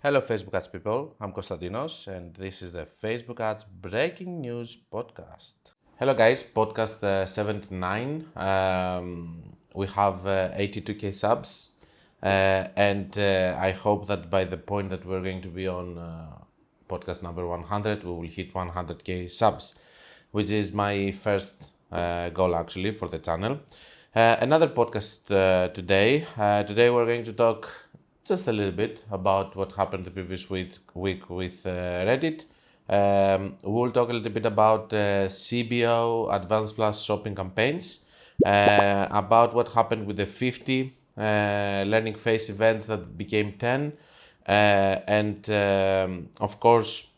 Hello, Facebook ads people. I'm Konstantinos, and this is the Facebook ads breaking news podcast. Hello, guys. Podcast 79. We have 82k subs, and I hope that by the point that we're going to be on podcast number 100, we will hit 100k subs, which is my first goal actually for the channel. Another podcast today. Today we're going to talk just a little bit about what happened the previous week with Reddit. We'll talk a little bit about CBO, Advanced Plus shopping campaigns, about what happened with the 50 learning phase events that became 10, and of course,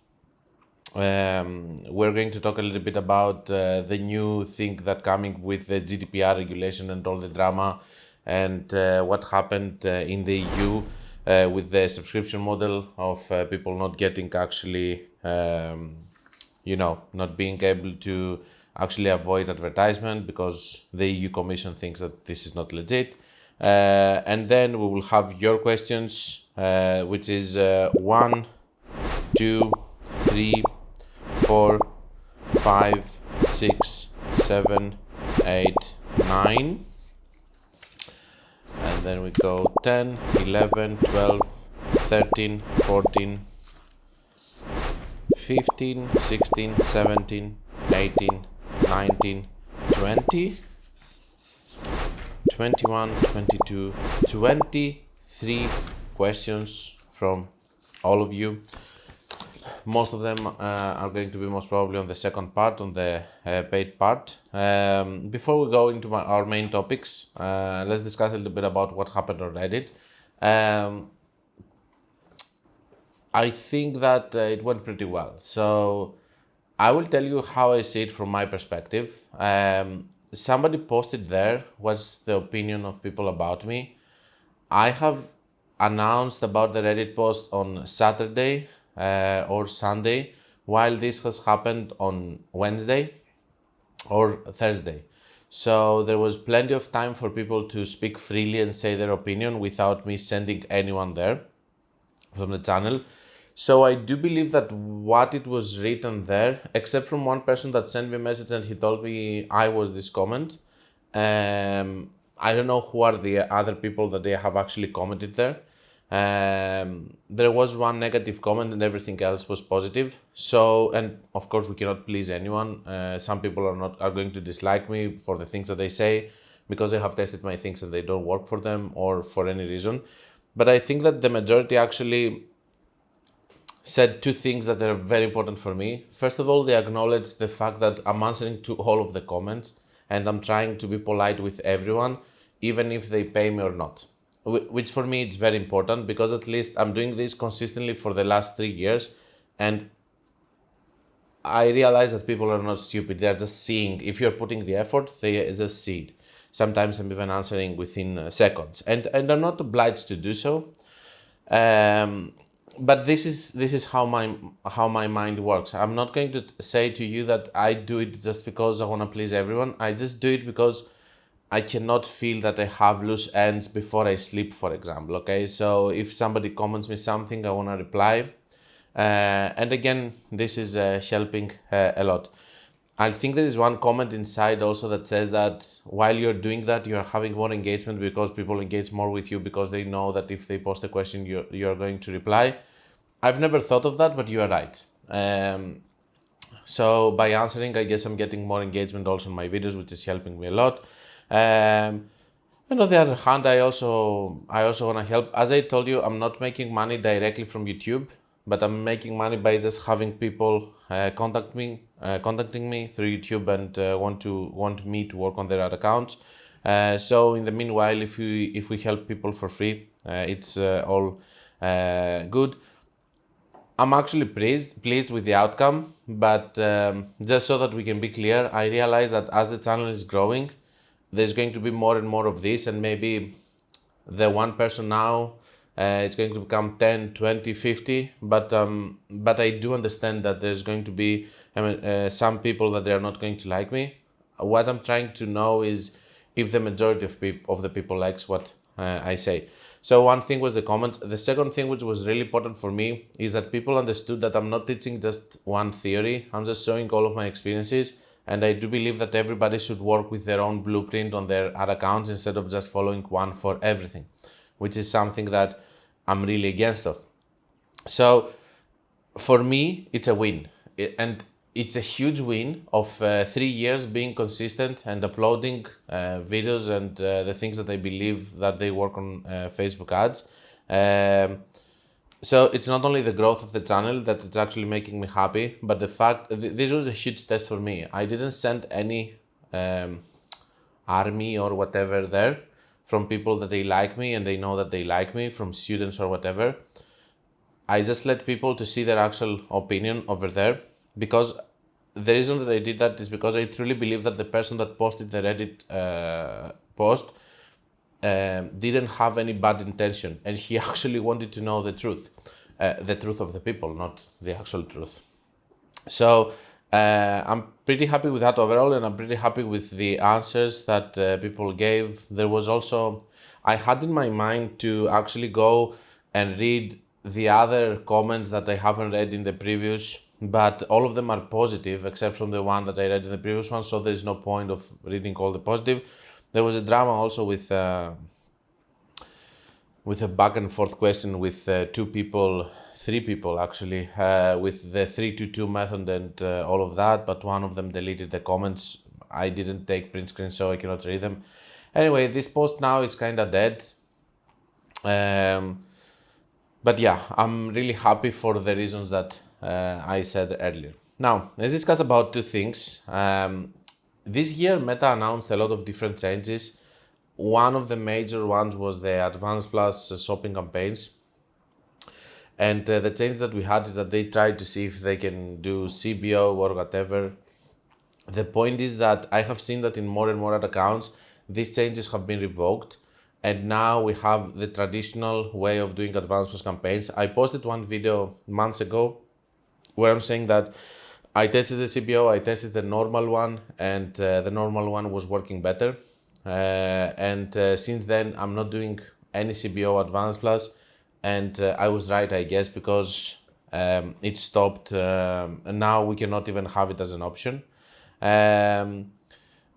we're going to talk a little bit about the new thing that coming with the GDPR regulation and all the drama, and what happened in the EU with the subscription model of people not getting actually, not being able to actually avoid advertisement because the EU Commission thinks that this is not legit. And then we will have your questions, which is 1, 2, 3, 4, 5, 6, 7, 8, 9. And then we go 10, 11, 12, 13, 14, 15, 16, 17, 18, 19, 20, 21, 22, 23 questions from all of you. Most of them are going to be most probably on the second part, on the paid part. Before we go into our main topics, let's discuss a little bit about what happened on Reddit. I think that it went pretty well. So I will tell you how I see it from my perspective. Somebody posted there what's the opinion of people about me. I have announced about the Reddit post on Saturday or Sunday, while this has happened on Wednesday or Thursday. So there was plenty of time for people to speak freely and say their opinion without me sending anyone there from the channel. So I do believe that what it was written there, except from one person that sent me a message and he told me I was this comment. I don't know who are the other people that they have actually commented there. There was one negative comment and everything else was positive. So, and of course we cannot please anyone. Some people are going to dislike me for the things that I say because they have tested my things and they don't work for them or for any reason. But I think that the majority actually said two things that are very important for me. First of all, they acknowledged the fact that I'm answering to all of the comments and I'm trying to be polite with everyone, even if they pay me or not. Which for me it's very important because at least I'm doing this consistently for the last 3 years, and I realize that people are not stupid. They're just seeing. If you're putting the effort, they just see it. Sometimes I'm even answering within seconds, and I'm not obliged to do so. But this is how my mind works. I'm not going to say to you that I do it just because I want to please everyone. I just do it because I cannot feel that I have loose ends before I sleep, for example. Okay, so if somebody comments me something, I want to reply. And again, this is helping a lot. I think there is one comment inside also that says that while you're doing that, you're having more engagement because people engage more with you because they know that if they post a question, you're going to reply. I've never thought of that, but you are right. So by answering, I guess I'm getting more engagement also in my videos, which is helping me a lot. And on the other hand, I also want to help. As I told you, I'm not making money directly from YouTube, but I'm making money by just having people contacting me through YouTube and want me to work on their accounts. So in the meanwhile, if we help people for free, it's all good. I'm actually pleased with the outcome, but just so that we can be clear, I realize that as the channel is growing, there's going to be more and more of this, and maybe the one person now, it's going to become 10, 20, 50, but I do understand that there's going to be some people that they are not going to like me. What I'm trying to know is if the majority of the people likes what I say. So one thing was the comment. The second thing, which was really important for me, is that people understood that I'm not teaching just one theory. I'm just showing all of my experiences. And I do believe that everybody should work with their own blueprint on their ad accounts instead of just following one for everything, which is something that I'm really against of. So for me, it's a win. And it's a huge win of 3 years being consistent and uploading videos and the things that I believe that they work on Facebook ads. So it's not only the growth of the channel that it's actually making me happy, but the fact this was a huge test for me. I didn't send any army or whatever there from people that they like me and they know that they like me, from students or whatever. I just let people to see their actual opinion over there, because the reason that I did that is because I truly believe that the person that posted the Reddit post didn't have any bad intention, and he actually wanted to know the truth of the people, not the actual truth. So I'm pretty happy with that overall, and I'm pretty happy with the answers that people gave. There was also, I had in my mind to actually go and read the other comments that I haven't read in the previous, but all of them are positive except from the one that I read in the previous one, so there is no point of reading all the positive. There was a drama also with a back and forth question with three people actually, with the 322 method and all of that, but one of them deleted the comments. I didn't take print screen, so I cannot read them. Anyway, this post now is kind of dead. But yeah, I'm really happy for the reasons that I said earlier. Now, let's discuss about two things. This year, Meta announced a lot of different changes. One of the major ones was the Advanced Plus shopping campaigns. And the change that we had is that they tried to see if they can do CBO or whatever. The point is that I have seen that in more and more ad accounts, these changes have been revoked. And now we have the traditional way of doing Advanced Plus campaigns. I posted one video months ago where I'm saying that I tested the CBO, I tested the normal one, and the normal one was working better. And since then, I'm not doing any CBO Advanced Plus, and I was right, I guess, because it stopped, and now we cannot even have it as an option.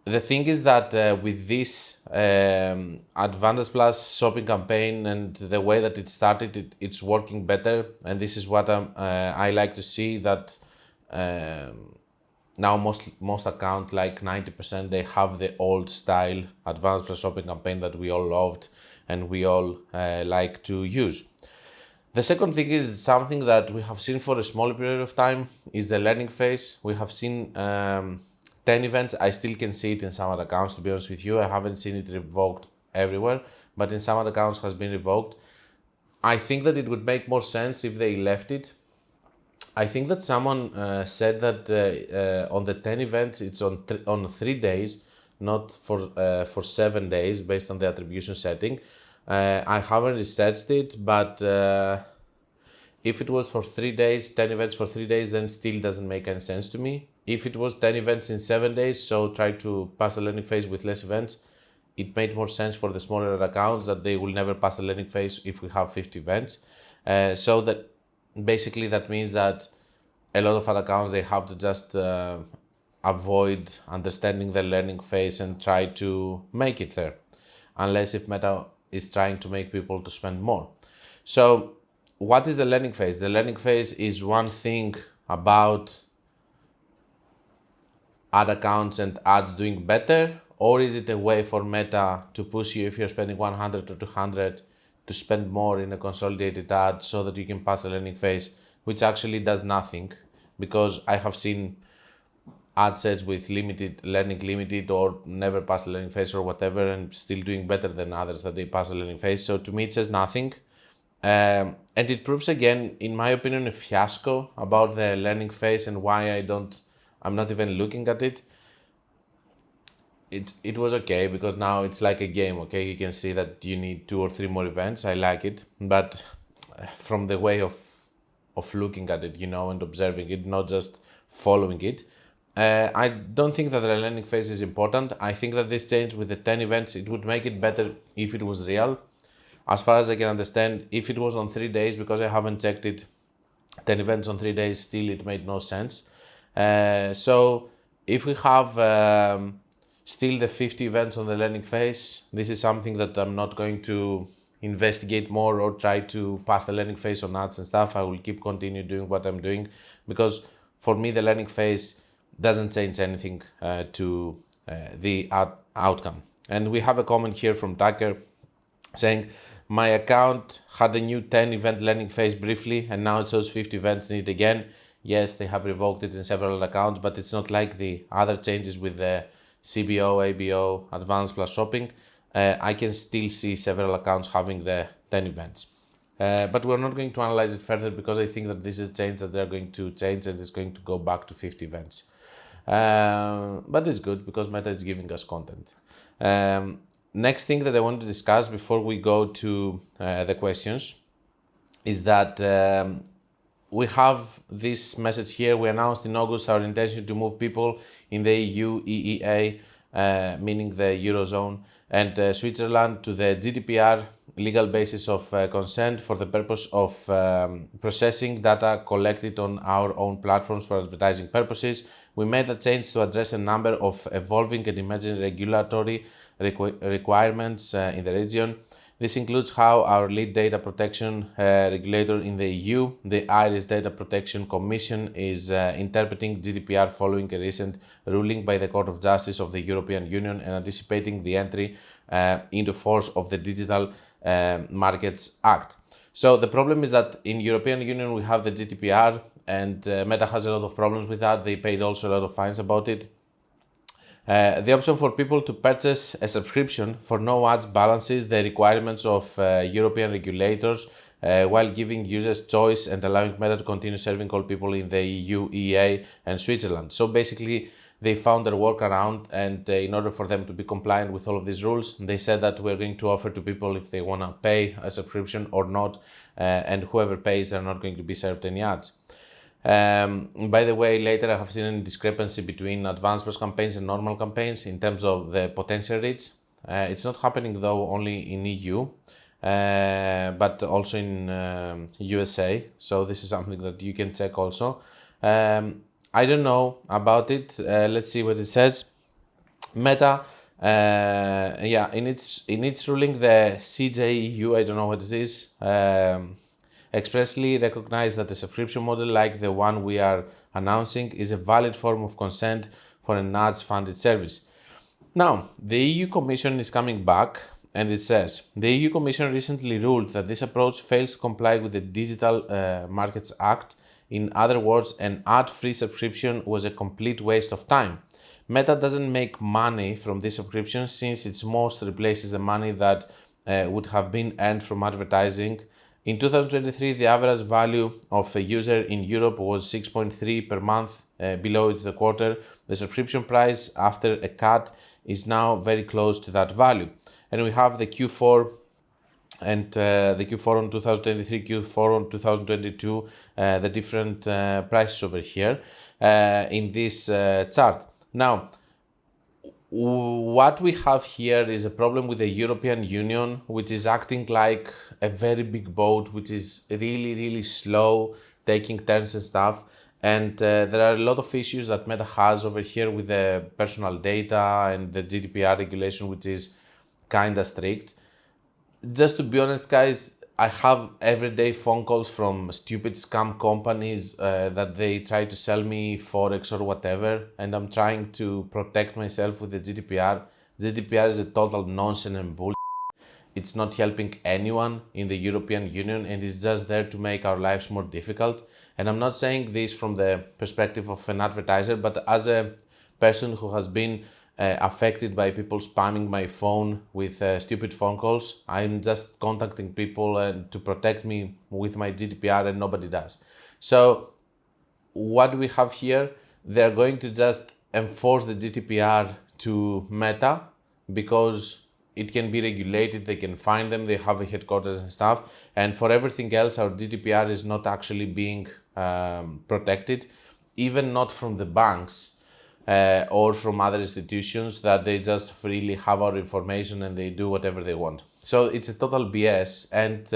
The thing is that with this Advantage Plus shopping campaign and the way that it started, it's working better, and this is what I like to see, that now most account, like 90%, they have the old style Advanced Plus shopping campaign that we all loved and we all like to use. The second thing is something that we have seen for a small period of time, is the learning phase. We have seen 10 events. I still can see it in some other accounts, to be honest with you. I haven't seen it revoked everywhere, but in some other accounts has been revoked. I think that it would make more sense if they left it. I think that someone said that on the 10 events, it's on 3 days, not for 7 days, based on the attribution setting. I haven't researched it, but if it was for 3 days, 10 events for 3 days, then still doesn't make any sense to me. If it was 10 events in 7 days, so try to pass the learning phase with less events, it made more sense for the smaller accounts that they will never pass the learning phase if we have 50 events. So that basically that means that a lot of other accounts, they have to just avoid understanding the learning phase and try to make it there, unless if Meta is trying to make people to spend more. So what is the learning phase? The learning phase is one thing about ad accounts and ads doing better, or is it a way for Meta to push you, if you're spending 100 or 200, to spend more in a consolidated ad so that you can pass the learning phase, which actually does nothing, because I have seen ad sets with limited or never pass the learning phase or whatever, and still doing better than others that they pass the learning phase. So to me, it says nothing. And it proves again, in my opinion, a fiasco about the learning phase and why I'm not even looking at it. It was okay, because now it's like a game, okay? You can see that you need 2 or 3 more events. I like it, but from the way of looking at it, and observing it, not just following it, I don't think that the learning phase is important. I think that this change with the 10 events, it would make it better if it was real. as far as I can understand, if it was on 3 days, because I haven't checked it, 10 events on 3 days, still it made no sense. So if we have still the 50 events on the learning phase, this is something that I'm not going to investigate more or try to pass the learning phase on ads and stuff. I will keep continue doing what I'm doing, because for me the learning phase doesn't change anything to the outcome. And we have a comment here from Tucker saying, my account had a new 10 event learning phase briefly and now it shows 50 events need again. Yes, they have revoked it in several accounts, but it's not like the other changes with the CBO, ABO, advanced plus shopping. I can still see several accounts having the 10 events. But we're not going to analyze it further, because I think that this is a change that they're going to change and it's going to go back to 50 events. But it's good because Meta is giving us content. Next thing that I want to discuss before we go to the questions is that we have this message here. We announced in August our intention to move people in the EU, EEA, meaning the Eurozone, and Switzerland to the GDPR legal basis of consent for the purpose of processing data collected on our own platforms for advertising purposes. We made a change to address a number of evolving and emerging regulatory requirements in the region. This includes how our lead data protection regulator in the EU, the Irish Data Protection Commission, is interpreting GDPR following a recent ruling by the Court of Justice of the European Union and anticipating the entry into force of the Digital Markets Act. So the problem is that in European Union we have the GDPR, and Meta has a lot of problems with that. They paid also a lot of fines about it. The option for people to purchase a subscription for no ads balances the requirements of European regulators while giving users choice and allowing Meta to continue serving all people in the EU, EEA and Switzerland. So basically they found their workaround, and in order for them to be compliant with all of these rules, they said that we're going to offer to people if they want to pay a subscription or not, and whoever pays, they're not going to be served any ads. By the way, later I have seen a discrepancy between advanced plus campaigns and normal campaigns in terms of the potential reach. It's not happening though only in EU, but also in USA. So this is something that you can check also. I don't know about it. Let's see what it says. Meta, in its ruling, the CJEU, I don't know what it is, expressly recognize that a subscription model like the one we are announcing is a valid form of consent for an ads-funded service. Now, the EU Commission is coming back, and it says, the EU Commission recently ruled that this approach fails to comply with the Digital Markets Act. In other words, an ad-free subscription was a complete waste of time. Meta doesn't make money from this subscription, since its most replaces the money that would have been earned from advertising. In 2023, the average value of a user in Europe was 6.3 per month, below its the quarter. The subscription price after a cut is now very close to that value. And we have the Q4 and the Q4 on 2023, Q4 on 2022, the different prices over here in this chart. Now, what we have here is a problem with the European Union, which is acting like a very big boat, which is really, really slow, taking turns and stuff. And there are a lot of issues that Meta has over here with the personal data and the GDPR regulation, which is kind of strict. Just to be honest, guys, I have everyday phone calls from stupid scam companies that they try to sell me Forex or whatever, and I'm trying to protect myself with the GDPR. GDPR is a total nonsense and bull. It's not helping anyone in the European Union, and it's just there to make our lives more difficult. And I'm not saying this from the perspective of an advertiser, but as a person who has been affected by people spamming my phone with stupid phone calls. I'm just contacting people to protect me with my GDPR, and nobody does. So what we have here, they're going to just enforce the GDPR to Meta because it can be regulated, they can find them, they have a headquarters and stuff. And for everything else, our GDPR is not actually being protected, even not from the banks. or from other institutions that they just freely have our information and they do whatever they want. So it's a total BS, and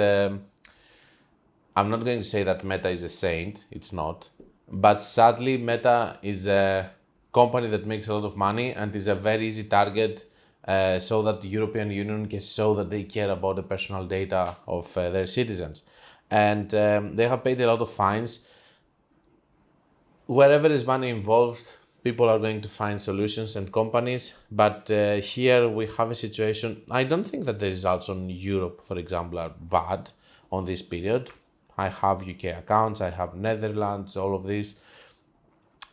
I'm not going to say that Meta is a saint, it's not. But sadly, Meta is a company that makes a lot of money and is a very easy target so that the European Union can show that they care about the personal data of their citizens. And they have paid a lot of fines. Wherever is money involved, people are going to find solutions and companies. But here we have a situation. I don't think that the results on Europe, for example, are bad on this period. I have UK accounts, I have Netherlands, all of these,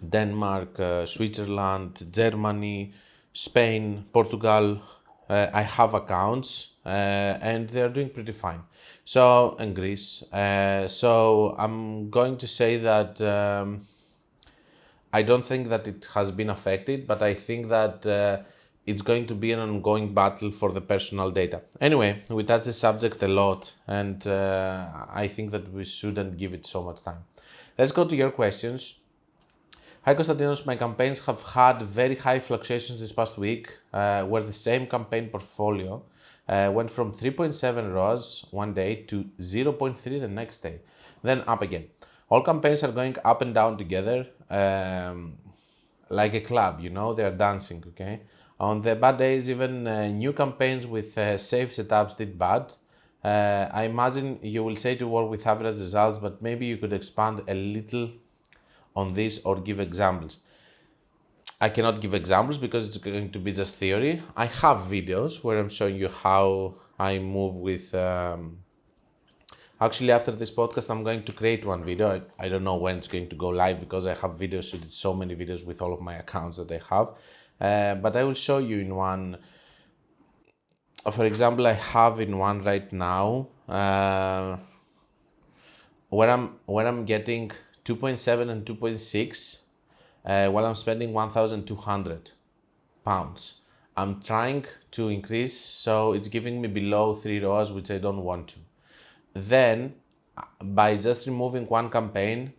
Denmark, Switzerland, Germany, Spain, Portugal. I have accounts and they are doing pretty fine. So, and Greece. So I'm going to say that I don't think that it has been affected, but I think that it's going to be an ongoing battle for the personal data. Anyway, we touched the subject a lot, and I think that we shouldn't give it so much time. Let's go to your questions. Hi Konstantinos, my campaigns have had very high fluctuations this past week, where the same campaign portfolio went from 3.7 ROAS one day to 0.3 the next day, then up again. All campaigns are going up and down together, like a club, you know, they are dancing, okay? On the bad days, even new campaigns with safe setups did bad. I imagine you will say to work with average results, but maybe you could expand a little on this or give examples. I cannot give examples because it's going to be just theory. I have videos where I'm showing you how I move with... Actually, after this podcast, I'm going to create one video. I don't know when it's going to go live because I have videos, shooted so many videos with all of my accounts that I have. But I will show you in one. For example, I have in one right now where I'm getting 2.7 and 2.6 while I'm spending 1,200 pounds. I'm trying to increase, so it's giving me below 3 ROAS, which I don't want to. Then, by just removing one campaign,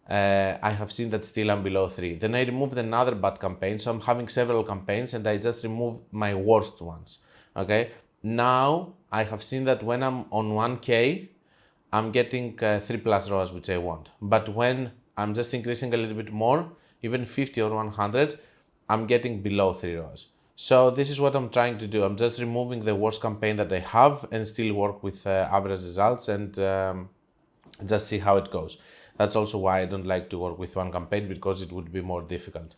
I have seen that still I'm below 3. Then I removed another bad campaign, so I'm having several campaigns and I just remove my worst ones, okay? Now, I have seen that when I'm on 1K, I'm getting 3 plus ROAS, which I want. But when I'm just increasing a little bit more, even 50 or 100, I'm getting below 3 ROAS. So this is what I'm trying to do. I'm just removing the worst campaign that I have and still work with average results and just see how it goes. That's also why I don't like to work with one campaign, because it would be more difficult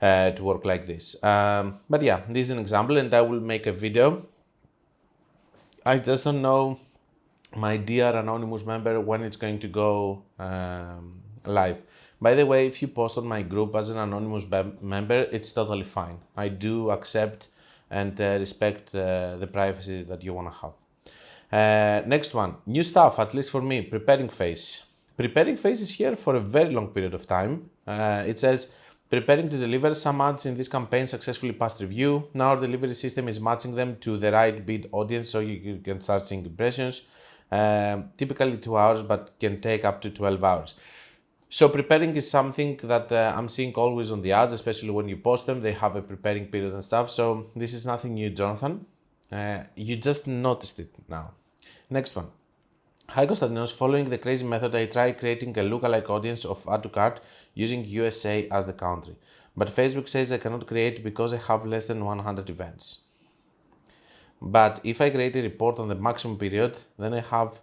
to work like this. But yeah, this is an example and I will make a video. I just don't know, my dear anonymous member, when it's going to go live. By the way, if you post on my group as an anonymous member, it's totally fine. I do accept and respect the privacy that you want to have. Next one, new stuff, at least for me, preparing phase. Preparing phase is here for a very long period of time. It says, preparing to deliver some ads in this campaign successfully passed review. Now our delivery system is matching them to the right bid audience so you can start seeing impressions. Typically 2 hours, but can take up to 12 hours. So preparing is something that I'm seeing always on the ads, especially when you post them, they have a preparing period and stuff. So this is nothing new, Jonathan. You just noticed it now. Next one. Hi Konstantinos, following the crazy method, I tried creating a lookalike audience of add to cart using USA as the country. But Facebook says I cannot create because I have less than 100 events. But if I create a report on the maximum period, then I have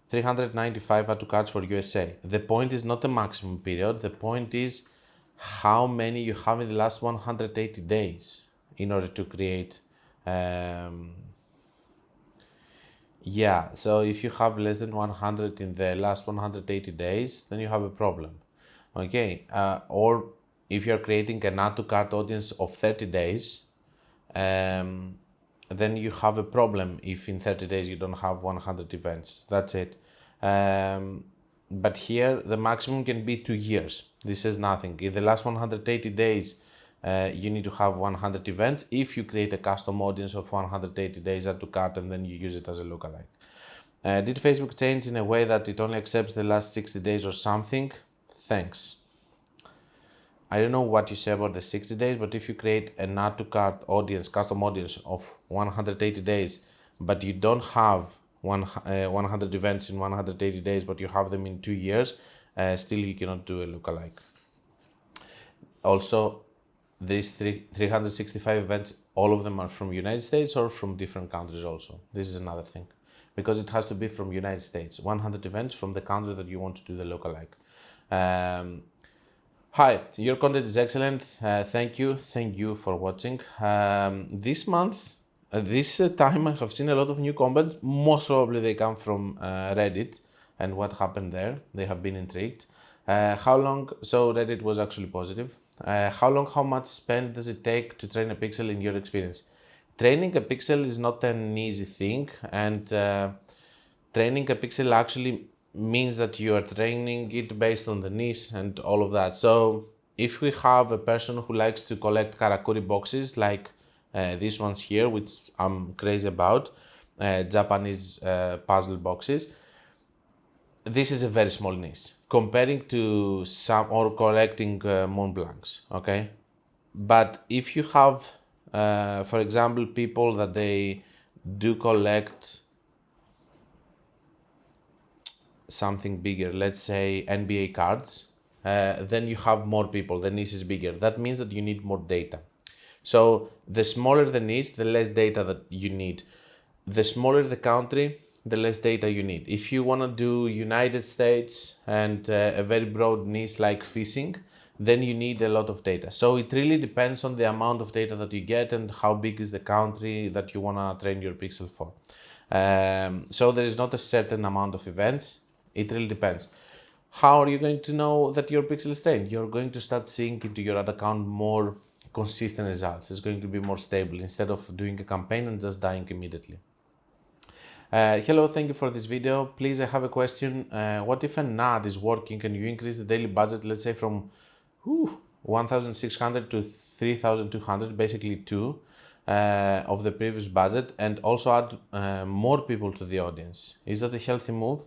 395 add to carts for USA. The point is not the maximum period, the point is how many you have in the last 180 days in order to create. Yeah, so if you have less than 100 in the last 180 days, then you have a problem. Okay, or if you're creating an add to cart audience of 30 days, then you have a problem if in 30 days you don't have 100 events. That's it. But here the maximum can be 2 years. This is nothing. In the last 180 days, you need to have 100 events. If you create a custom audience of 180 days add to cart and then you use it as a lookalike. Did Facebook change in a way that it only accepts the last 60 days or something? Thanks. I don't know what you say about the 60 days, but if you create an add to cart audience, custom audience of 180 days, but you don't have 100 events in 180 days, but you have them in 2 years, still you cannot do a lookalike. Also, these 365 events, all of them are from United States or from different countries also. This is another thing, because it has to be from United States, 100 events from the country that you want to do the lookalike. Hi, your content is excellent. Thank you for watching. This month, this time I have seen a lot of new comments. Most probably they come from Reddit and what happened there. They have been intrigued. How long, so Reddit was actually positive. How long, how much spend does it take to train a pixel in your experience? Training a pixel is not an easy thing, and training a pixel actually means that you are training it based on the niche and all of that. So if we have a person who likes to collect karakuri boxes like these ones here, which I'm crazy about, Japanese puzzle boxes, this is a very small niche comparing to some, or collecting Mont Blancs, okay? But if you have, for example, people that they do collect something bigger, let's say NBA cards, then you have more people, the niche is bigger. That means that you need more data. So the smaller the niche, the less data that you need. The smaller the country, the less data you need. If you want to do United States and a very broad niche like fishing, then you need a lot of data. So it really depends on the amount of data that you get and how big is the country that you want to train your pixel for. So there is not a certain amount of events. It really depends. How are you going to know that your pixel is trained? You're going to start seeing into your ad account more consistent results. It's going to be more stable instead of doing a campaign and just dying immediately. Hello, thank you for this video. Please, I have a question. What if an ad is working and you increase the daily budget, let's say from 1,600 to 3,200, basically two of the previous budget, and also add more people to the audience? Is that a healthy move?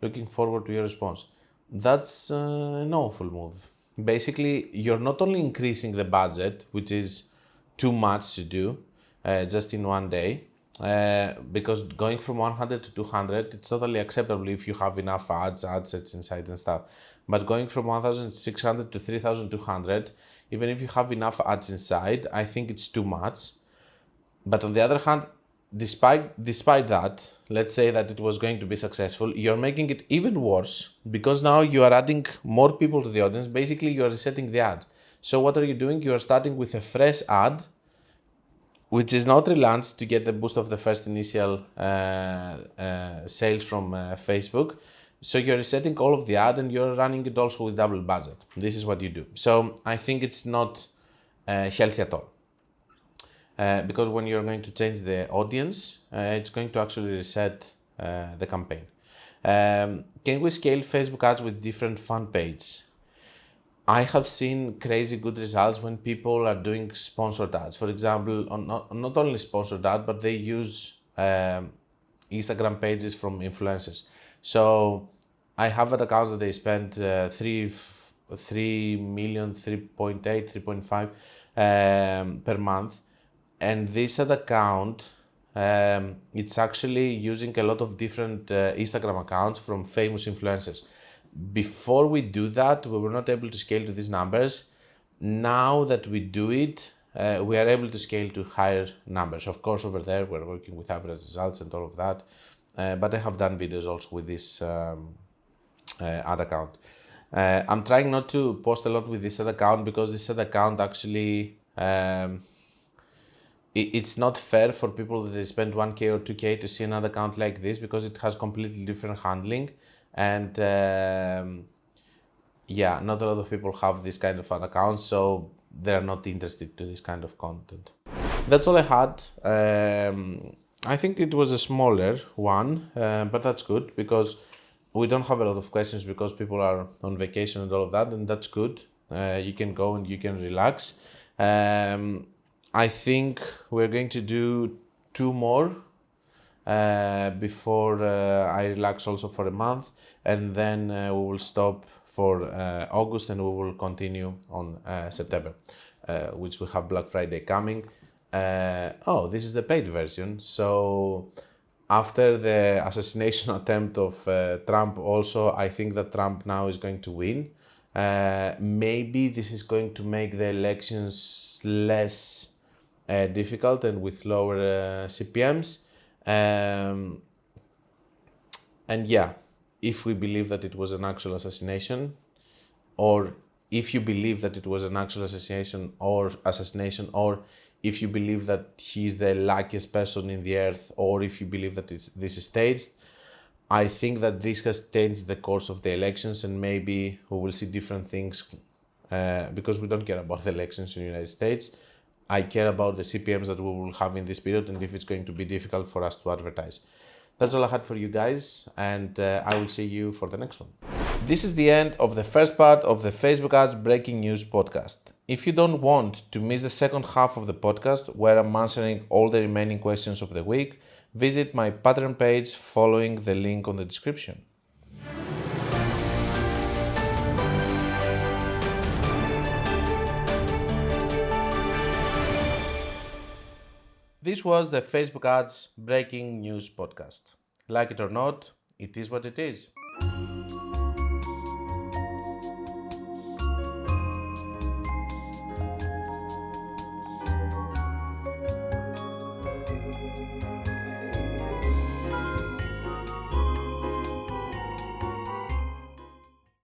Looking forward to your response. That's an awful move. Basically, you're not only increasing the budget, which is too much to do just in one day, because going from 100 to 200, it's totally acceptable if you have enough ad sets inside and stuff. But going from 1,600 to 3,200, even if you have enough ads inside, I think it's too much. But on the other hand, despite that, let's say that it was going to be successful, you're making it even worse because now you are adding more people to the audience. Basically, you are resetting the ad. So what are you doing? You are starting with a fresh ad, which is not relaunched to get the boost of the first initial sales from Facebook. So you're resetting all of the ad and you're running it also with double budget. This is what you do. So I think it's not healthy at all. Because when you're going to change the audience, it's going to actually reset the campaign. Can we scale Facebook ads with different fan pages? I have seen crazy good results when people are doing sponsored ads. For example, not only sponsored ad, but they use Instagram pages from influencers. So I have ad accounts that they spend 3 million, 3.8, 3.5 per month. And this ad account, it's actually using a lot of different Instagram accounts from famous influencers. Before we do that, we were not able to scale to these numbers. Now that we do it, we are able to scale to higher numbers. Of course, over there, we're working with average results and all of that. But I have done videos also with this ad account. I'm trying not to post a lot with this ad account because this ad account actually... it's not fair for people that they spend 1K or 2K to see another account like this because it has completely different handling. And yeah, not a lot of people have this kind of ad accounts, so they're not interested to this kind of content. That's all I had. I think it was a smaller one, but that's good because we don't have a lot of questions because people are on vacation and all of that, and that's good. You can go and you can relax. I think we're going to do 2 more before I relax also for a month, and then we will stop for August, and we will continue on September, which will have Black Friday coming. This is the paid version. So after the assassination attempt of Trump also, I think that Trump now is going to win. Maybe this is going to make the elections less difficult and with lower CPMs. And yeah, if we believe that it was an actual assassination, or if you believe that it was an actual assassination, or if you believe that he's the luckiest person in the earth, or if you believe that this is staged, I think that this has changed the course of the elections, and maybe we will see different things because we don't care about the elections in the United States. I care about the CPMs that we will have in this period and if it's going to be difficult for us to advertise. That's all I had for you guys, and I will see you for the next one. This is the end of the first part of the Facebook Ads Breaking News podcast. If you don't want to miss the second half of the podcast, where I'm answering all the remaining questions of the week, visit my Patreon page following the link on the description. This was the Facebook Ads Breaking News podcast. Like it or not, it is what it is.